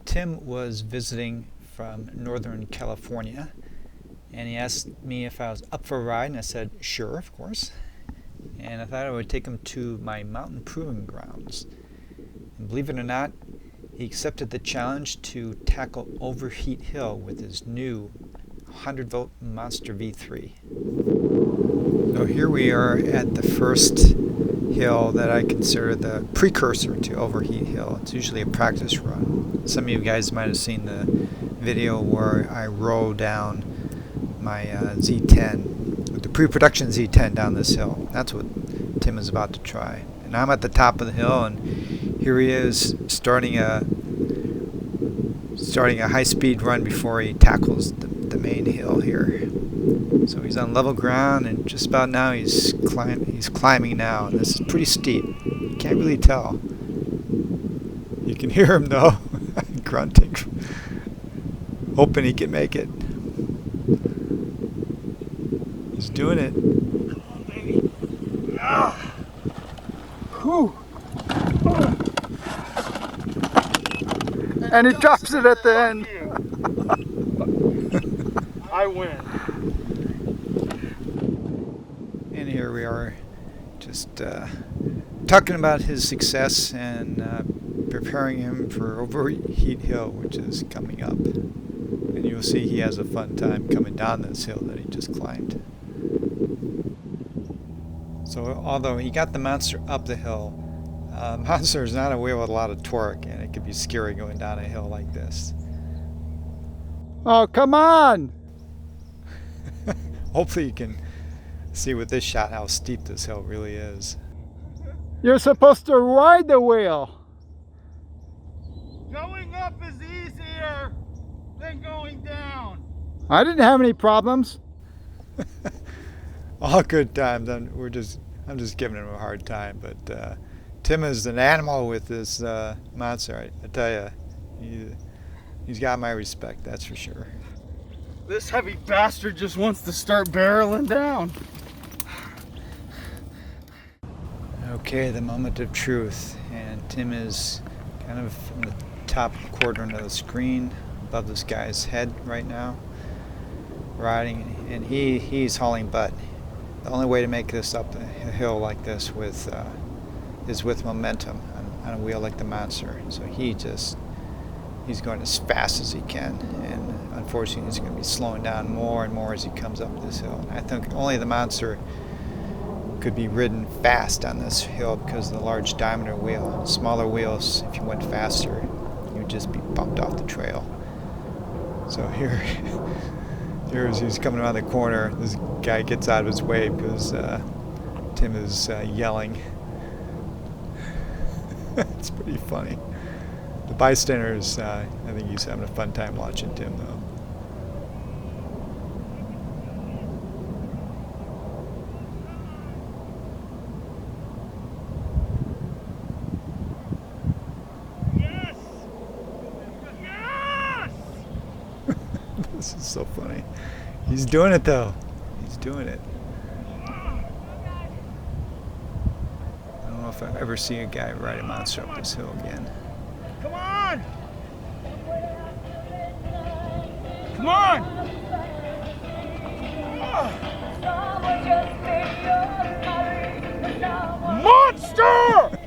Tim was visiting from Northern California, and he asked me if I was up for a ride, and I said, sure, of course. And I thought I would take him to my mountain proving grounds. And believe it or not, he accepted the challenge to tackle Overheat Hill with his new 100-volt Monster V3. So here we are at the first hill that I consider the precursor to Overheat Hill. It's usually a practice run. Some of you guys might have seen the video where I roll down my Z10, with the pre-production Z10 down this hill. That's what Tim is about to try. And I'm at the top of the hill, and here he is starting a high-speed run before he tackles the main hill here. So he's on level ground, and just about now he's climbing now, and this is pretty steep. You can't really tell. You can hear him though, grunting, hoping he can make it. He's doing it. Come on, baby. Ah. Whew. And he drops it at the end. I win. And here we are, just talking about his success and preparing him for Overheat Hill, which is coming up. And you'll see he has a fun time coming down this hill that he just climbed. So although he got the Monster up the hill, Monster is not a wheel with a lot of torque, and it could be scary going down a hill like this. Oh, come on! Hopefully you can see with this shot how steep this hill really is. You're supposed to ride the wheel! Going up is easier than going down. I didn't have any problems. All good times. I'm just giving him a hard time, but Tim is an animal with this Monster. I tell you, he's got my respect, that's for sure. This heavy bastard just wants to start barreling down. Okay, the moment of truth, and Tim is kind of in the top quadrant of the screen, above this guy's head right now, riding, and he's hauling butt. The only way to make this up a hill like this is with momentum on a wheel like the Monster. So he's going as fast as he can, and unfortunately he's going to be slowing down more and more as he comes up this hill. I think only the Monster could be ridden fast on this hill because of the large diameter wheel. Smaller wheels, if you went faster, you'd just be bumped off the trail. So here's he's coming around the corner. This guy gets out of his way because Tim is yelling. It's pretty funny. The bystanders, I think he's having a fun time watching Tim though. Yes! Yes! This is so funny. He's doing it though. He's doing it. I don't know if I'll ever see a guy ride a Monster up this hill again. Come on! Come on! Monster!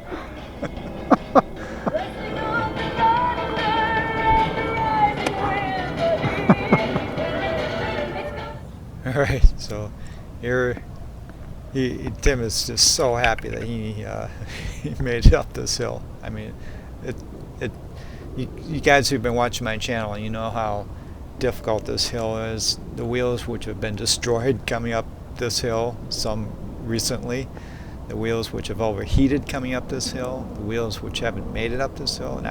All right, so here Tim is just so happy that he made it up this hill. I mean, you guys who've been watching my channel, you know how difficult this hill is. The wheels which have been destroyed coming up this hill, some recently, the wheels which have overheated coming up this hill, the wheels which haven't made it up this hill, and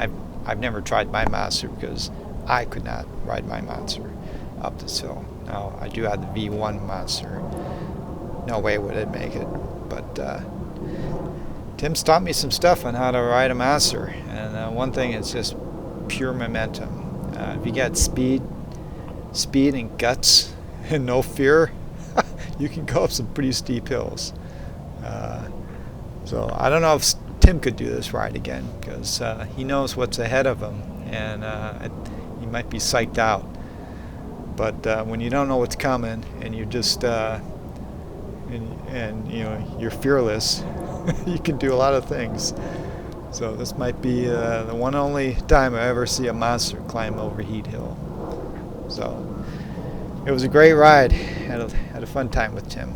I've never tried my Monster because I could not ride my Monster up this hill. Now I do have the V1 Monster. No way would it make it, but Tim's taught me some stuff on how to ride a Monster, and one thing is just pure momentum. If you got speed and guts and no fear, you can go up some pretty steep hills. So I don't know if Tim could do this ride again because he knows what's ahead of him, and you might be psyched out. But when you don't know what's coming, and you're just and you know, you're fearless, you can do a lot of things. So this might be the one only time I ever see a monster climb Overheat Hill. So it was a great ride. Had a fun time with Tim.